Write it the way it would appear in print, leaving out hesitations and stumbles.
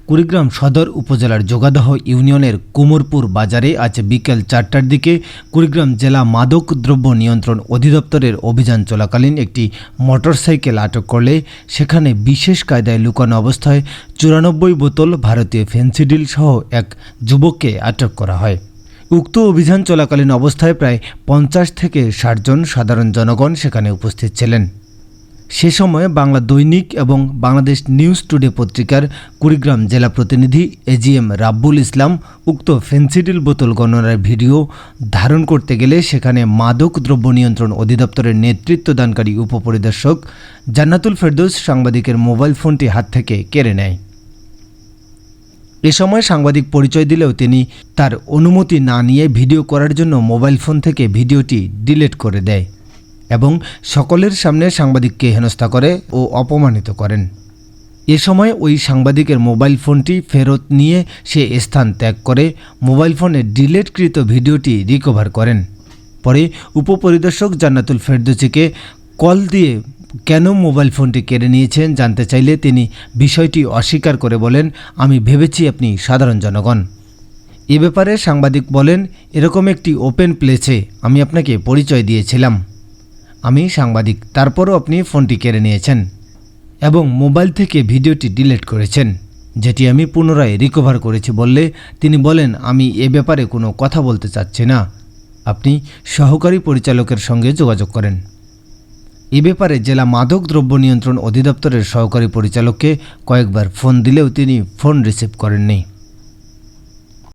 কুড়িগ্রাম সদর উপজেলার যোগাদহ ইউনিয়নের কুমোরপুর বাজারে আজ বিকেল 4টার দিকে কুড়িগ্রাম জেলা মাদক দ্রব্য নিয়ন্ত্রণ অধিদপ্তরের অভিযান চলাকালীন একটি মোটরসাইকেল আটক করলে সেখানে বিশেষ কায়দায় লুকানো অবস্থায় 94 বোতল ভারতীয় ফেন্সিডিল সহ এক যুবককে আটক করা হয়। উক্ত অভিযান চলাকালীন অবস্থায় প্রায় 50 থেকে 60 জন সাধারণ জনগণ সেখানে উপস্থিত ছিলেন। সে সময় বাংলা দৈনিক এবং বাংলাদেশ নিউজ টুডে পত্রিকার কুড়িগ্রাম জেলা প্রতিনিধি এজিএম রাব্বুল ইসলাম উক্ত ফেন্সিডিল বোতল গণনার ভিডিও ধারণ করতে গেলে সেখানে মাদক দ্রব্য নিয়ন্ত্রণ অধিদপ্তরের নেতৃত্বদানকারী উপপরিদর্শক জান্নাতুল ফেরদৌস সাংবাদিকের মোবাইল ফোনটি হাত থেকে কেড়ে নেয়। এ সময় সাংবাদিক পরিচয় দিলেও তিনি তার অনুমতি না নিয়ে ভিডিও করার জন্য মোবাইল ফোন থেকে ভিডিওটি ডিলিট করে দেয় এবং সকলের সামনে সাংবাদিককে হেনস্থা করে ও অপমানিত করেন। এ সময় ওই সাংবাদিকের মোবাইল ফোনটি ফেরত নিয়ে সে স্থান ত্যাগ করে মোবাইল ফোনে ডিলিটকৃত ভিডিওটি রিকভার করেন। পরে উপপরিদর্শক জান্নাতুল ফেরদৌসিকে কল দিয়ে কেন মোবাইল ফোনটি কেড়ে নিয়েছেন জানতে চাইলে তিনি বিষয়টি অস্বীকার করে বলেন, আমি ভেবেছি আপনি সাধারণ জনগণ। এ ব্যাপারে সাংবাদিক বলেন, এরকম একটি ওপেন প্লেসে আমি আপনাকে পরিচয় দিয়েছিলাম, আমি সাংবাদিক, তারপরও আপনি ফোনটি কেড়ে নিয়েছেন এবং মোবাইল থেকে ভিডিওটি ডিলিট করেছেন, যেটি আমি পুনরায় রিকভার করেছি বললে তিনি বলেন, আমি এ ব্যাপারে কোনো কথা বলতে চাচ্ছি না, আপনি সহকারী পরিচালকের সঙ্গে যোগাযোগ করেন। এ ব্যাপারে জেলা মাদক দ্রব্য নিয়ন্ত্রণ অধিদপ্তরের সহকারী পরিচালককে কয়েকবার ফোন দিলেও তিনি ফোন রিসিভ করেননি।